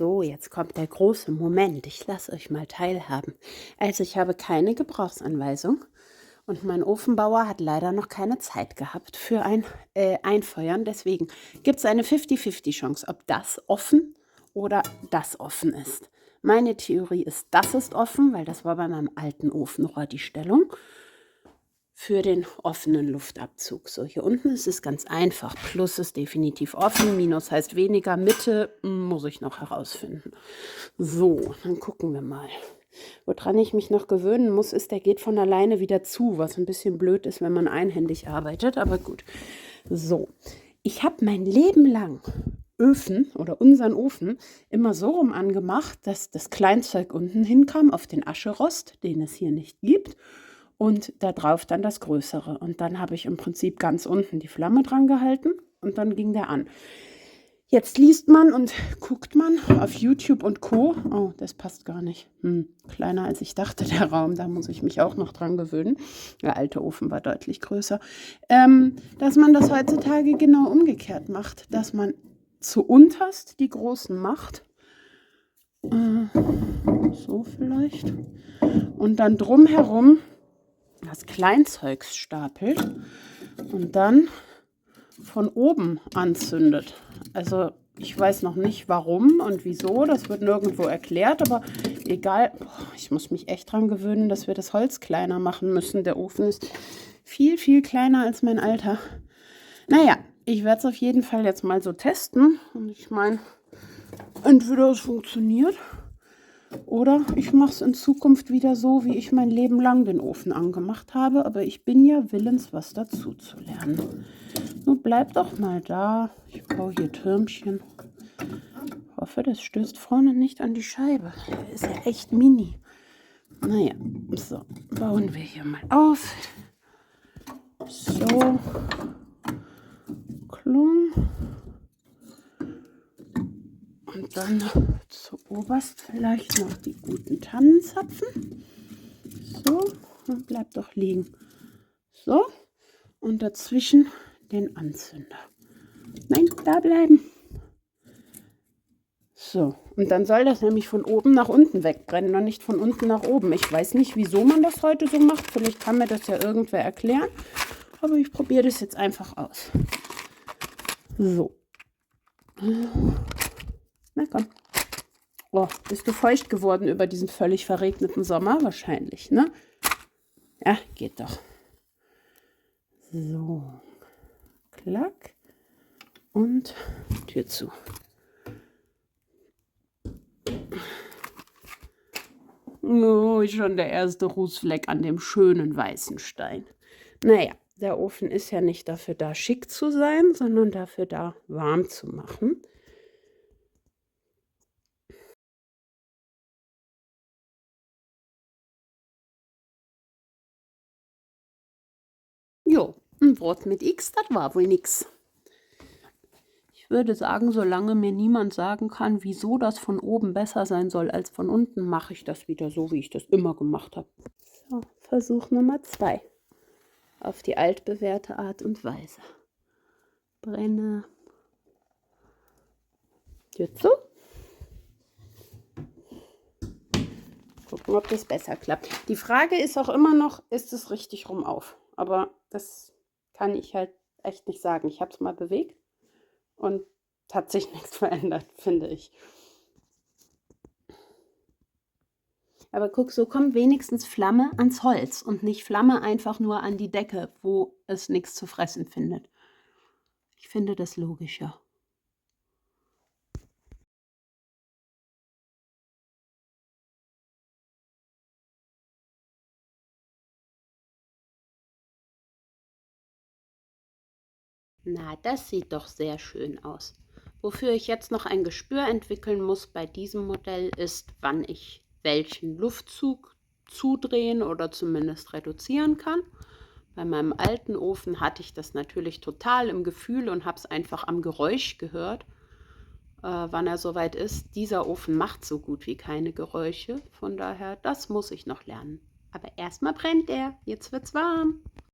So, jetzt kommt der große Moment. Ich lasse euch mal teilhaben. Also ich habe keine Gebrauchsanweisung und mein Ofenbauer hat leider noch keine Zeit gehabt für ein Einfeuern. Deswegen gibt es eine 50-50 Chance, ob das offen oder das offen ist. Meine Theorie ist, das ist offen, weil das war bei meinem alten Ofenrohr die Stellung für den offenen Luftabzug. So, hier unten ist es ganz einfach. Plus ist definitiv offen, Minus heißt weniger, Mitte muss ich noch herausfinden. So, dann gucken wir mal. Woran ich mich noch gewöhnen muss, ist, der geht von alleine wieder zu, was ein bisschen blöd ist, wenn man einhändig arbeitet, aber gut. So, ich habe mein Leben lang Öfen oder unseren Ofen immer so rum angemacht, dass das Kleinzeug unten hinkam auf den Ascherost, den es hier nicht gibt, und da drauf dann das Größere. Und dann habe ich im Prinzip ganz unten die Flamme dran gehalten und dann ging der an. Jetzt liest man und guckt man auf YouTube und Co. Oh, das passt gar nicht. Kleiner als ich dachte, der Raum. Da muss ich mich auch noch dran gewöhnen. Der alte Ofen war deutlich größer. Dass man das heutzutage genau umgekehrt macht. Dass man zuunterst die großen macht. So vielleicht. Und dann drumherum das Kleinzeugs stapelt und dann von oben anzündet. Also ich weiß noch nicht warum und wieso, das wird nirgendwo erklärt, aber egal. Ich muss mich echt dran gewöhnen, dass wir das Holz kleiner machen müssen. Der Ofen ist viel, viel kleiner als mein alter. Naja, ich werde es auf jeden Fall jetzt mal so testen und ich meine, entweder es funktioniert oder ich mache es in Zukunft wieder so, wie ich mein Leben lang den Ofen angemacht habe. Aber ich bin ja willens, was dazu zu lernen. Nun bleib doch mal da. Ich baue hier Türmchen. Ich hoffe, das stößt vorne nicht an die Scheibe. Der ist ja echt mini. Naja, so, bauen wir hier mal auf. So. Klung. Und dann zuoberst vielleicht noch die guten Tannenzapfen. So, und bleibt doch liegen. So, und dazwischen den Anzünder. Nein, da bleiben. So, und dann soll das nämlich von oben nach unten wegbrennen und nicht von unten nach oben. Ich weiß nicht, wieso man das heute so macht. Vielleicht kann mir das ja irgendwer erklären. Aber ich probiere das jetzt einfach aus. So. Na komm. Oh, bist du feucht geworden über diesen völlig verregneten Sommer? Wahrscheinlich, ne? Ja, geht doch. So. Klack. Und Tür zu. Oh, schon der erste Rußfleck an dem schönen weißen Stein. Naja, der Ofen ist ja nicht dafür da, schick zu sein, sondern dafür da, warm zu machen. Jo, ein Brot mit X, das war wohl nix. Ich würde sagen, solange mir niemand sagen kann, wieso das von oben besser sein soll als von unten, mache ich das wieder so, wie ich das immer gemacht habe. So, Versuch Nummer 2. Auf die altbewährte Art und Weise. Brenne. Tür zu. Gucken, ob das besser klappt. Die Frage ist auch immer noch, ist es richtig rum auf? Aber das kann ich halt echt nicht sagen. Ich habe es mal bewegt und hat sich nichts verändert, finde ich. Aber guck, so kommt wenigstens Flamme ans Holz und nicht Flamme einfach nur an die Decke, wo es nichts zu fressen findet. Ich finde das logischer. Na, das sieht doch sehr schön aus. Wofür ich jetzt noch ein Gespür entwickeln muss bei diesem Modell ist, wann ich welchen Luftzug zudrehen oder zumindest reduzieren kann. Bei meinem alten Ofen hatte ich das natürlich total im Gefühl und habe es einfach am Geräusch gehört, wann er soweit ist. Dieser Ofen macht so gut wie keine Geräusche, von daher, das muss ich noch lernen. Aber erstmal brennt er, jetzt wird's warm.